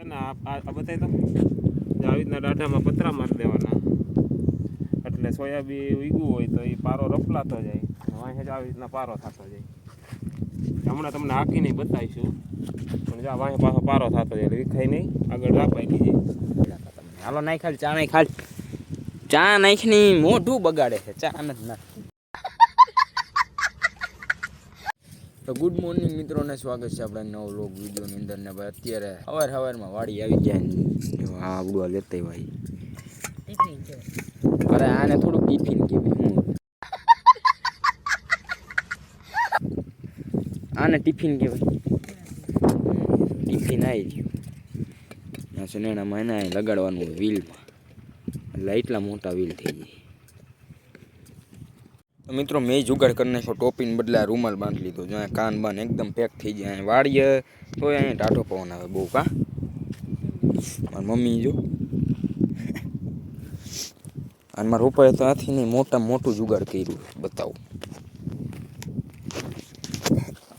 છે ને આ બતાવી તો આવી રીતના દાઢામાં પતરા મારી દેવાના એટલે સોયાબીન ઉગ્યું હોય તો એ પારો રફલાતો જાય, વાંહે જ આવી રીતના પારો થતો જાય. હમણાં તમને હાંકીને બતાવીશું, પણ જ્યાં વાંહે પાછો પારો થતો જાય એટલે વિખાય નહીં, આગળ રાપાઈ લીજે. હાલો નાઈ ખાલી ચા નાઈ ખાલી ચા નાખીને મોઢું બગાડે છે, ચા નથી નાખતી. તો ગુડ મોર્નિંગ મિત્રોને સ્વાગત છે આપણા નવો વ્લોગ વિડીયોની અંદર. ને ભાઈ અત્યારે સવારમાં વાડી આવી ગયા, આ આવડું લેતા ભાઈ અરે આને થોડુંક ટિફિન કહેવાય, આને ટિફિન કહેવાય. ટિફિન આવી ગયું ત્યાં સનેણામાં એને લગાડવાનું હોય વ્હીલમાં, એટલે એટલા મોટા વ્હીલ થઈ જાય. તો મિત્રો મેં જુગાડ કરી નાખ્યો, ટોપીને બદલે રૂમાલ બાંધી લીધો. જો કાન બાન એકદમ પેક થઈ જાય. વાડીએ તો અહીંયા ટાઢો પવન આવે બહુ. કા મારી મમ્મી જો અને મારા પપ્પાએ તો આથી નહીં મોટું જુગાડ કર્યું, બતાવું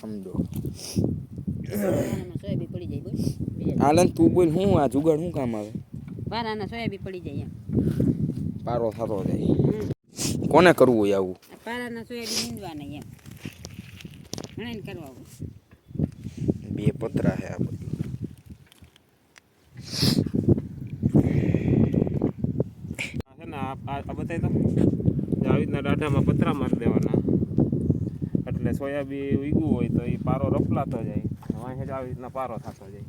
સમજો. હાલ તું બોલ, હું આ જુગાડ શું કામ આવે? પારાના સોયાબીન પડી જાય, પારો થતો જાય. કોને કરવું હોય આવું? પારાના સોયાબીન નીંદવાના એમ ઘણા કરવા. બે પતરા છે આ બધું. છે ને આ બતાવી તો આવી રીતના દાઢામાં પતરા મારી દેવાના એટલે સોયાબીન ઉગ્યું હોય તો એ પારો રફલાતો જાય, વાંહે જ આવી રીતના પારો થતો જાય.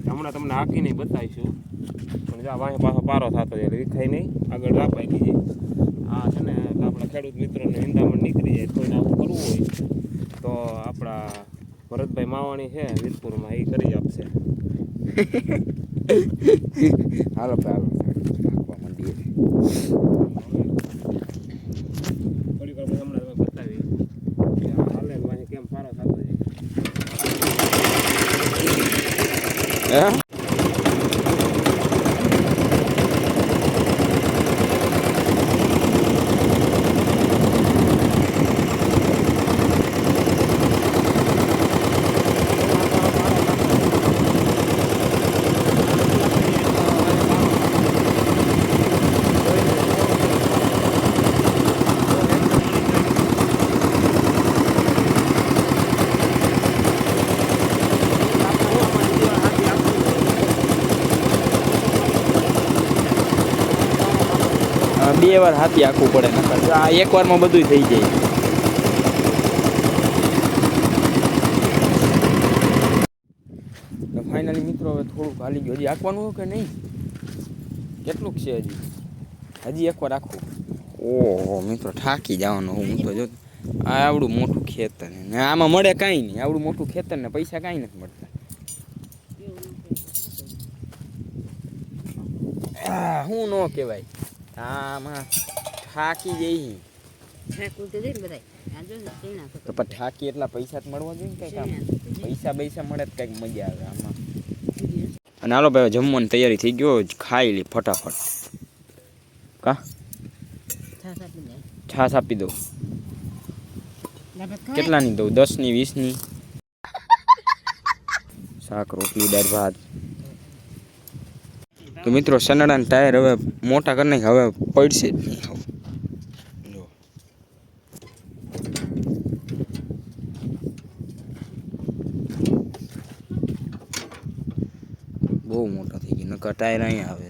હમણાં તમને હાંકીને બતાવીશું, પણ જ્યાં વાંહે પાછો પારો થતો જાય એટલે વિખાય નહીં, આગળ રાપાઈ લીજે. આ છે ને આપણા ખેડૂત મિત્રોને નિંદામણ નીકળી જાય, કોઈને આવું કરવું હોય તો આપણા ભરતભાઈ માવાણી છે વીરપુરમાં, એ કરી આપશે. હાલો હાલો નાખવા માંડીએ. થોડી વાર હમણાં તમે બતાવી હાલે વાંહે કેમ પારો થતો જાય. બે વાર હાથી આખવું પડે, નકર આ એક વારમાં બધું થઈ જાય. તો ફાઇનલી મિત્રો હવે થોડુંક હાલી ગયું. હજી આંકવાનું હોય કે નહીં? કેટલુંક છે હજી એક વાર આખું. ઓહો મિત્રો થાકી જવાનું હું તો જો. આ આવડું મોટું ખેતર ને આમાં મળે કાંઈ નહીં, આવડું મોટું ખેતર ને પૈસા કાંઈ નથી મળતા. શું ન કહેવાય, આમાં થાકી જઈ. તો પણ થાકી એટલા પૈસા જ મળવા જોઈએ ને, કંઈક પૈસા મળે તો કંઈક મજા આવે આમાં. અને હાલો ભાઈ જમવાની તૈયારી થઈ ગયો, ખાઈ લી ફટાફટ. કા છાશ આપી દઉં? કેટલાની દઉં? 10ની 20ની? શાક રોટલી દાળ ભાત. તો મિત્રો સનાડાના ટાયર હવે મોટા કરી નાખી, હવે પડશે જ નહીં. જો બહુ મોટા થઈ ગયા, નકર ટાયર અહીંયા આવે છે.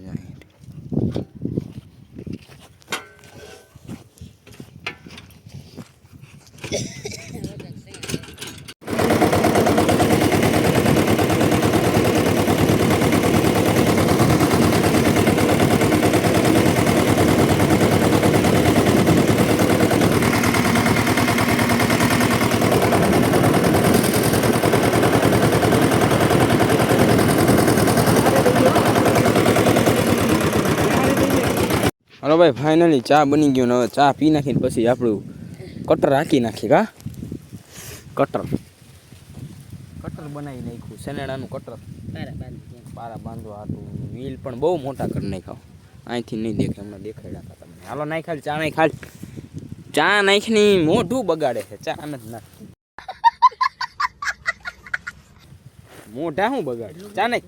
હલો ભાઈ ફાઇનલી ચા બની ગયો ને હવે ચા પી નાખીને પછી આપણું કટર હાંકી નાખીએ. કા કટર બનાવી નાખ્યું, સનેડાનું કટર પારા બાંધવા હતું. વ્હીલ પણ બહુ મોટા કરી નાખ્યા, અહીંથી નહીં દેખાય, હમણાં દેખાડ્યા હતા તમને. હાલો નાઈ ખાલી ચા નાઈ ખાલી ચા નાખીને મોઢું બગાડે છે, ચા નથી નાખતી. મોઢા શું બગાડ? ચા નાખ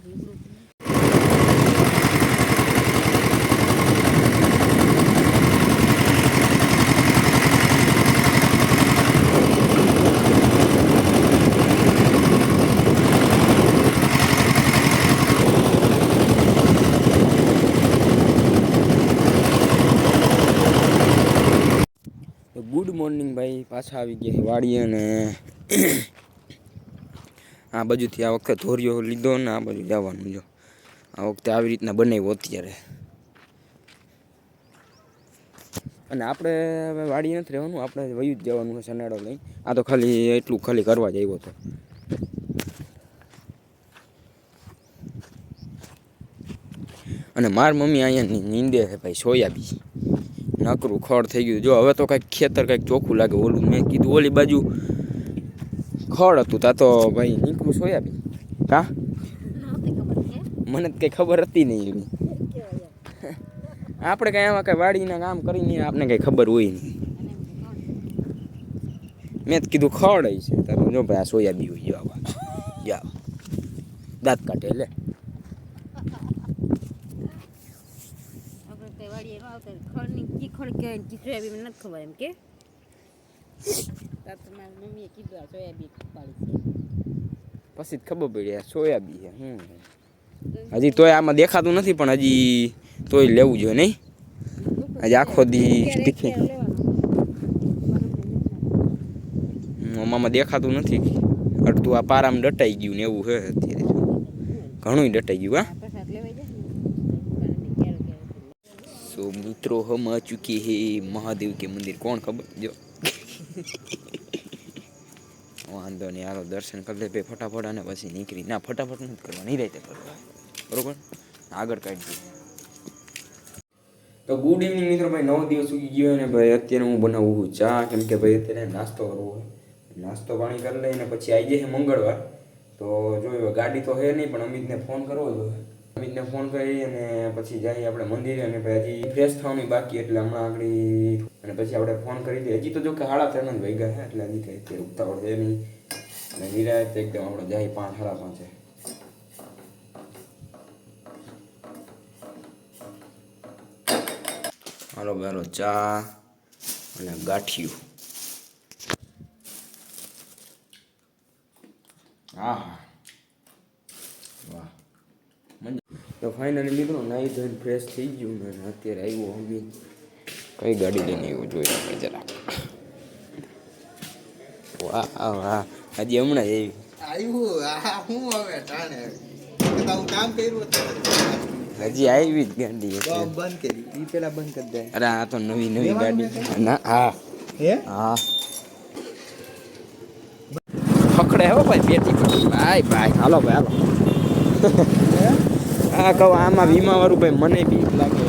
મોર્નિંગ ભાઈ, પાછા આવી ગયા છે વાડીએ. અને આ બાજુથી આ વખતે ધોરિયો લીધો ને આ બાજુ જવાનું. જો આ વખતે આવી રીતના બનાવ્યો અત્યારે. અને આપણે હવે વાડી નથી રહેવાનું, આપણે વયું જ જવાનું છે સનાડો લઈ. આ તો ખાલી એટલું ખાલી કરવા જ આવ્યો હતો. અને મારી મમ્મી અહીંયા નીંદે છે ભાઈ સોયાબીન. નકરું ખડ થઈ ગયું. જો હવે તો કંઈક ખેતર કંઈક ચોખ્ખું લાગે. ઓલું મેં કીધું ઓલી બાજુ ખડ હતું, તા તો ભાઈ નીકળું સોયાબીન. કા મને તો કંઈ ખબર હતી નહીં એની. આપણે કંઈ આમાં કંઈ વાડીના કામ કરીને આપણે કંઈ ખબર હોય નહીં. મેં જ કીધું ખડ છે. તારું જો ભાઈ આ સોયાબીન હોય. જો આવા જાઓ દાંત કાઢે એટલે ખડની કી ખડ કહેવાય ને કી સોયાબીન નથી ખબર એમ કે મારી મમ્મીએ કીધું આ સોયાબીન પાડી છે પછી જ ખબર પડી આ સોયાબીન છે. હજી તોય આમાં દેખાતું નથી, પણ હજી તોય લેવું જોઈએ નહીં. હજી આખો દી ટિફિન આમાં દેખાતું નથી. અડધું આ પારામાં ડટાઈ ગયું ને એવું છે અત્યારે. ઘણું ડટાઈ ગયું. હા પ્રસાદ લેવાઈ જાય સો મિત્રો હમ આ ચુકી હે મહાદેવ કે મંદિર. કોણ ખબર જો વાંધો નહીં, હાલો દર્શન કરી લે ભાઈ ફટાફટ. અને પછી નીકળી. ના ફટાફટ નથી કરવા, નહીં રહેતે કરવા. બરોબર આગળ કાઢી દઈએ. તો ગુડ ઇવનિંગ મિત્રો. ભાઈ 9 દિવસ ઉગી ગયો અને ભાઈ અત્યારે હું બનાવું છું ચા. કેમ કે ભાઈ અત્યારે નાસ્તો કરવો હોય. નાસ્તો પાણી કરી લઈને પછી આવી જાય મંગળવાર. તો જોયું ગાડી તો હે નહીં, પણ અમિતને ફોન કરવો જોઈએ. અમિતને ફોન કરી અને પછી જઈએ આપણે મંદિરે. અને પછી હજી ફ્રેશ થવાની બાકી, એટલે હમણાં આગળ અને પછી આપણે ફોન કરી દઈએ. હજી તો જો કે 3:30 જ વાગ્યા છે, એટલે હજી કંઈ અત્યારે ઉતાવળ છે નહીં. અને નિરાયત એકદમ આપણે જાય 5 સાડા 5. હાલો બારો ચા અને ગાંઠિયું. હા વાહ. તો ફાઇનલી મિત્રો નાઈ ધોઈને ફ્રેશ થઈ ગયું ને અત્યારે આવ્યો અમિત. કઈ ગાડી લઈને આવ્યો જોઈ આપણે જરા. વાહ વાહ, હજી હમણાં આવ્યું. હું હવે ટાણે કામ કર્યું હજી આવી જ ગાડી બંધ કરી. ઈ પેલા બંધ કરી દે. અરે આ તો નવી ગાડી ના. હા હે હા પકડે હો ભાઈ પેટી પકડી. ભાઈ હાલો ભાઈ હાલો. હા કહું આમાં વીમા વાળું ભાઈ મને બીક લાગે.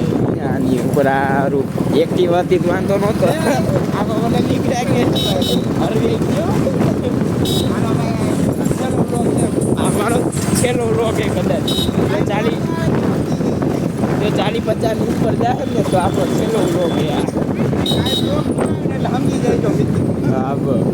આની ઉપર આરું એક્ટિવા હતી વાંધો નહોતો. આમાં મને બીક લાગે. આ મારો છેલ્લો લોક એ કદાચ 40-50 ઉપર જાય ને તો આપણો છેલ્લો લોક એ સમજી જાય તો હા બસ.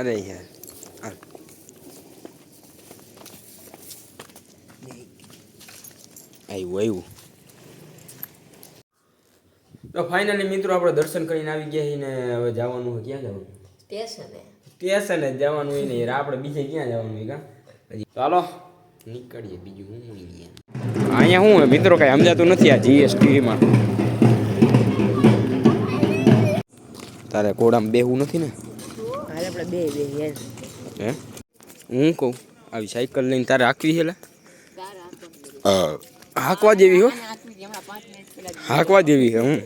અરે યાર આવ્યું. તો ફાઇનલી મિત્રો આપણે દર્શન કરીને આવી ગયા છીએ ને હવે જવાનું હોય. ક્યાં જવાનું? સ્ટેશને જવાનું હોય ને યાર. આપણે બીજે ક્યાં જવાનું હોય? કા હજી ચાલો નીકળીએ. બીજું હું અહીંયા શું હોય મિત્રો કાંઈ સમજાતું નથી આ GSTમાં. તારે કોડામાં બેહવું નથી ને? આપણે બે હે હું કહું આવી સાયકલ લઈને તારે હાંકવી છે? હાંકવા જેવી હો, હાંકવા જેવી છે. હું